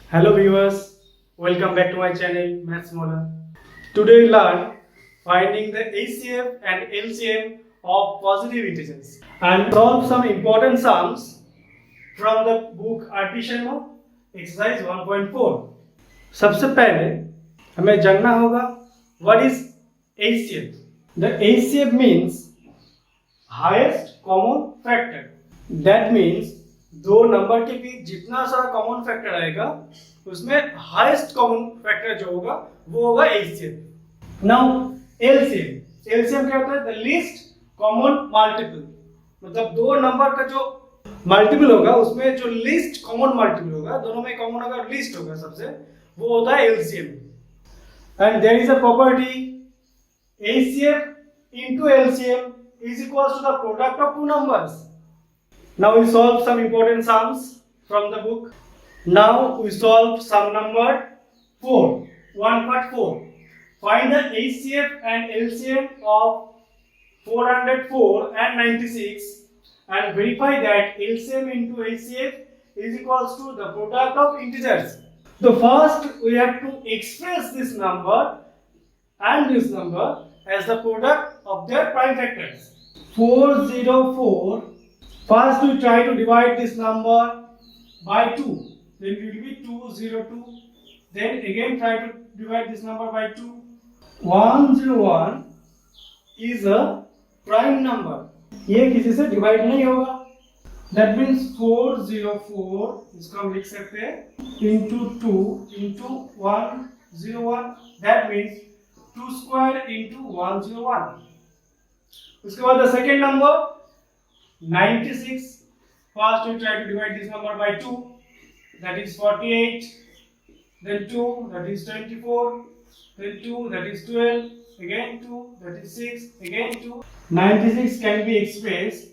Hello viewers, welcome back to my channel Maths Mola. Today we learn finding the HCF and LCM of positive integers and solve some important sums from the book Artisan exercise 1.4. सबसे पहले हमें जानना होगा what is HCF. The HCF means highest common factor. That means दो number के बीच जितना सारा common factor आएगा उसमें हाईएस्ट कॉमन फैक्टर जो होगा वो होगा एलसीएम. नाउ एलसीएम क्या होता है? The least common multiple. मतलब दो नंबर का जो मल्टीपल होगा उसमें जो लीस्ट कॉमन मल्टीपल होगा, दोनों में कॉमन होगा लीस्ट होगा सबसे, वो होता है LCM. And there is a property HCF into LCM is equals to the product of two numbers. Now we solve some important sums from the book. Now we solve sum number 4, 1.4. Find the HCF and LCM of 404 and 96 and verify that LCM into HCF is equals to the product of integers. So first we have to express this number and this number as the product of their prime factors. 404. First we try to divide this number by 2. Then it will be 202. Then again try to divide this number by 2. 101 is a prime number. ये किसी से divide नहीं होगा. That means 404 इसको हम लिख सकते हैं into 2 into 101. That means 2 square into 101. उसके बाद the second number 96. First we try to divide this number by 2. That is 48. Then 2, that is 24. Then 2, that is 12. Again 2, that is 6. Again 2. 96 can be expressed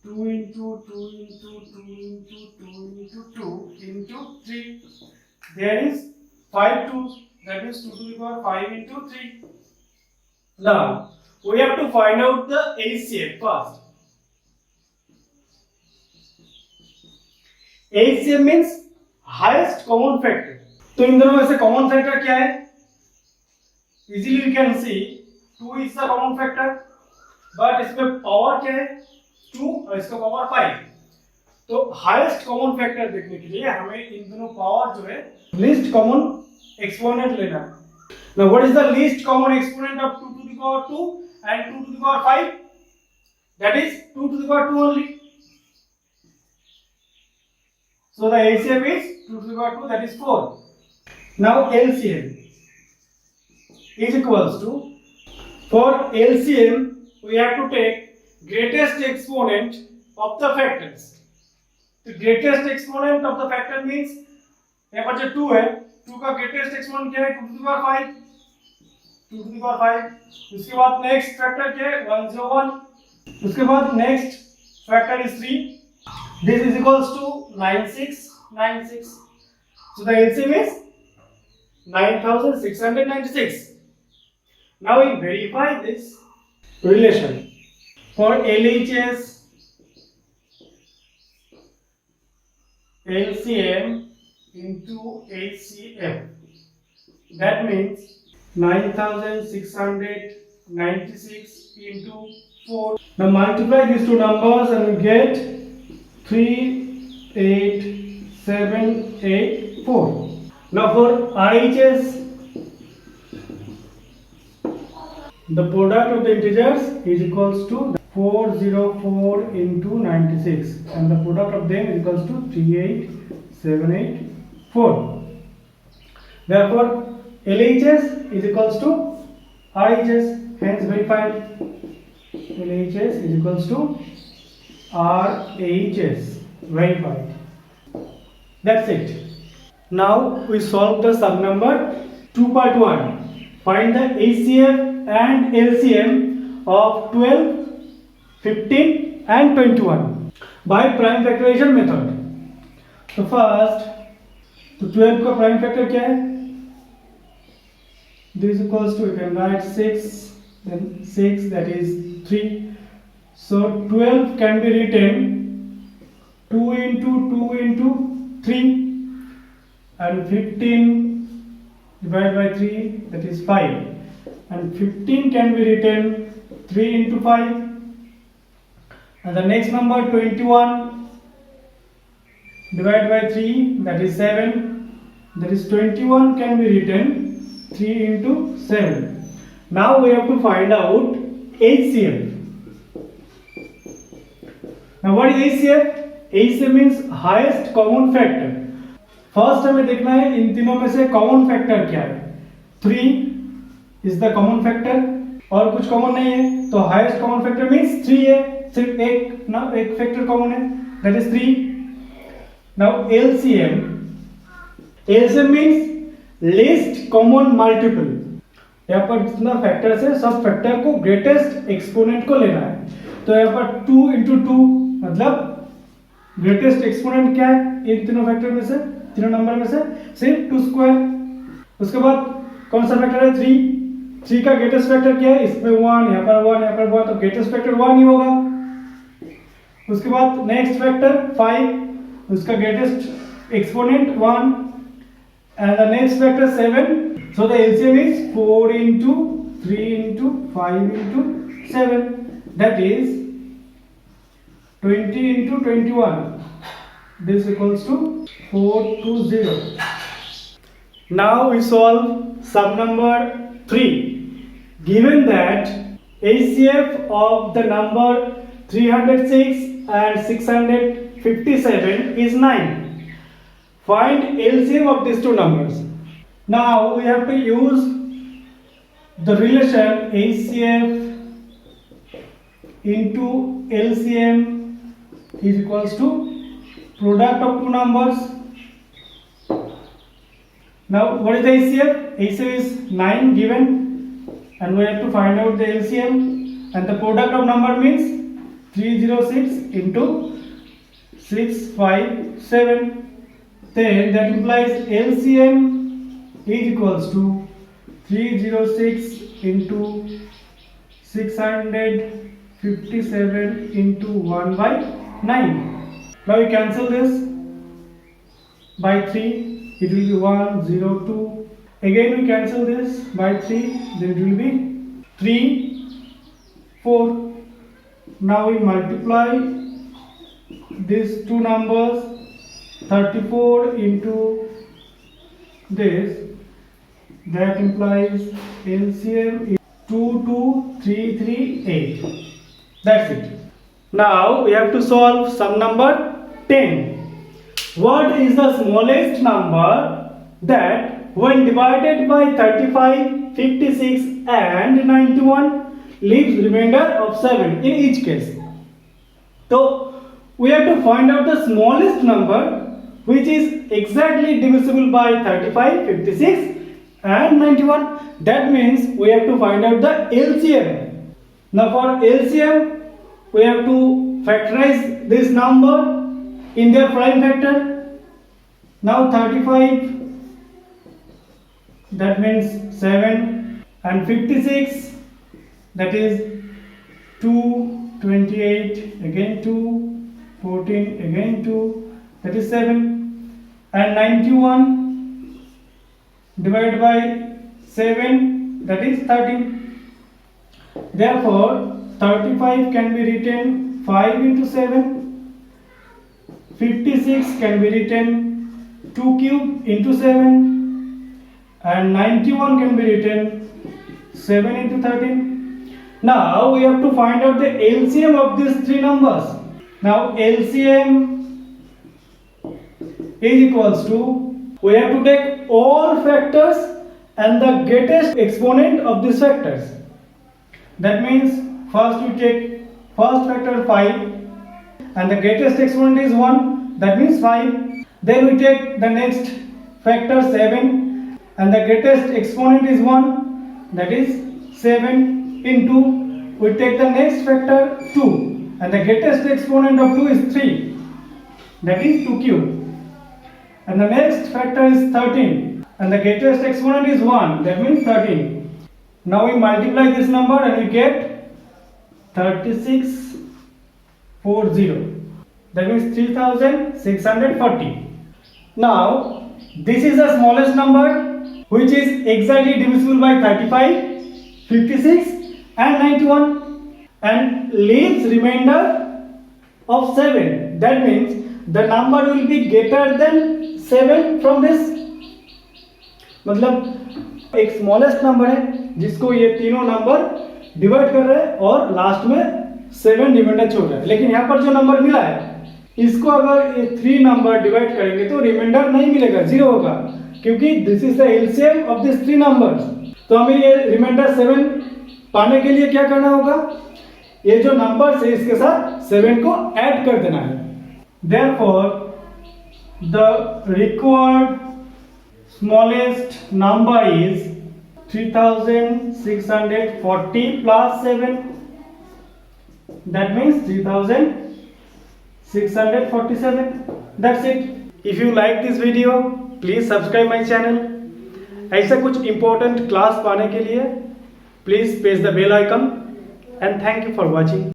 2 into 2 into 2 into 2 into 2 into 3. There is 5 2s. That is 2 to the power 5 into 3. Now we have to find out the HCF first. HCF means highest common factor. तो इन दोनों में से common factor क्या है? Easily we can see 2 is the common factor, but इसमें power क्या है? 2 और इसका power 5. तो highest common factor देखने के लिए हमें इन दोनों power जो है least common exponent लेना है. Now what is the least common exponent of 2 to the power 2 and 2 to the power 5? That is 2 to the power 2 only. So the LCM is 2 to the power 2, that is 4. Now LCM is equals to, for LCM we have to take greatest exponent of the factors. The greatest exponent of the factor means यहाँ पर जो 2 है, 2 का greatest exponent क्या है? 2 to the power 5. 2 to the power 5. उसके बाद next factor क्या है? 101. उसके बाद next factor is 3. This is equals to 9696. So the LCM is 9696. Now we verify this relation for LHS LCM into HCF. That means 9696 into 4. Now multiply these two numbers and we get 38784. Now for RHS, the product of the integers is equals to 404 into 96 and the product of them is equals to 38784. Therefore LHS is equals to RHS, hence verified. LHS is equals to RHS, verified. That's it. Now we solve the sum number 2.1. Find the HCF and LCM of 12, 15 and 21 by prime factorization method. So first, तो 12 का prime factor क्या है? This is equals to, you can write 6, then 6, that is 3. So 12 can be written 2 into 2 into 3. and 15 divided by 3, that is 5, and 15 can be written 3 into 5, and the next number 21 divided by 3, that is 7, that is 21 can be written 3 into 7. Now we have to find out HCF. Now what is HCF? HCF means highest common factor. First हमें देखना है इन तीनों में से common factor क्या है. 3 is the common factor और कुछ कॉमन नहीं है, तो हाईएस्ट कॉमन फैक्टर मींस 3 है, सिर्फ एक फैक्टर कॉमन है, that is 3. Now LCM means least common multiple. यहाँ पर जितना फैक्टर्स है सब फैक्टर को ग्रेटेस्ट एक्सपोनेंट को लेना है. तो यहाँ पर 2 into 2 मतलब ग्रेटेस्ट एक्सपोनेंट क्या है इन तीनों फैक्टर में से, तीनों नंबर में से सिर्फ 2 स्क्वायर. उसके बाद कौन सा फैक्टर है 3 का ग्रेटेस्ट फैक्टर क्या है, इसमें 1, यहाँ पर 1, यहाँ पर 1, तो ग्रेटेस्ट फैक्टर 1 ही होगा. उसके बाद नेक्स्ट फैक्टर 5, उसका greatest exponent 1, and the next factor 7. So the LCM is 4 into 3 into 5 into 7, that is 20 into 21. This equals to 420. Now we solve sum number 3. Given that HCF of the number 306 and 657 is 9. Find LCM of these two numbers. Now we have to use the relation HCF into LCM is equals to product of two numbers. Now what is the HCF? HCF is 9 given and we have to find out the LCM, and the product of number means 306 into 657. Then that implies LCM is equals to 306 into 657 into 1 by 9. Now we cancel this by 3, it will be 1, 0, 2. Again we cancel this by 3, then it will be 3, 4. Now we multiply these two numbers, 34 into this, that implies LCM is 22338. That's it. Now we have to solve sum number 10. What is the smallest number that when divided by 35, 56 and 91 leaves remainder of 7 in each case? So we have to find out the smallest number which is exactly divisible by 35, 56 and 91. That means we have to find out the LCM. Now for LCM we have to factorize this number in their prime factor. Now 35, that means 7, and 56, that is 2, 28, again 2, 14, again 2, that is 7, and 91 divided by 7, that is 13. Therefore 35 can be written 5 into 7, 56 can be written 2 cube into 7, and 91 can be written 7 into 13. Now we have to find out the LCM of these three numbers. Now LCM is equals to, we have to take all factors and the greatest exponent of these factors. That means first we take first factor 5 and the greatest exponent is 1, that means 5. Then we take the next factor 7 and the greatest exponent is 1, that is 7, into we take the next factor 2 and the greatest exponent of 2 is 3, that is 2 cube. And the next factor is 13 and the greatest exponent is 1, that means 13. Now we multiply this number and we get 3640, that means 3640. Now This is the smallest number which is exactly divisible by 35, 56 and 91 and leaves remainder of 7. That means the number will be greater than 7 from this. मतलब एक smallest number है जिसको ये तीनों number divide कर रहे हैं और लास्ट में 7 रिमाइंडर छोड़ रहे हैं, लेकिन यहाँ पर जो नंबर मिला है इसको अगर ये 3 नंबर डिवाइड करेंगे तो रिमाइंडर नहीं मिलेगा, 0 होगा, क्योंकि this is the LCM of this 3 numbers. तो हमें ये रिमाइंडर 7 पाने के लिए क्या करना होगा, ये जो नंबर्स है इसके साथ 7 को ऐड कर देना है। Therefore the required smallest number is 3640 plus 7. That means 3647. That's it. If you like this video, please subscribe my channel. ऐसा कुछ important class पाने के लिए please press the bell icon and thank you for watching.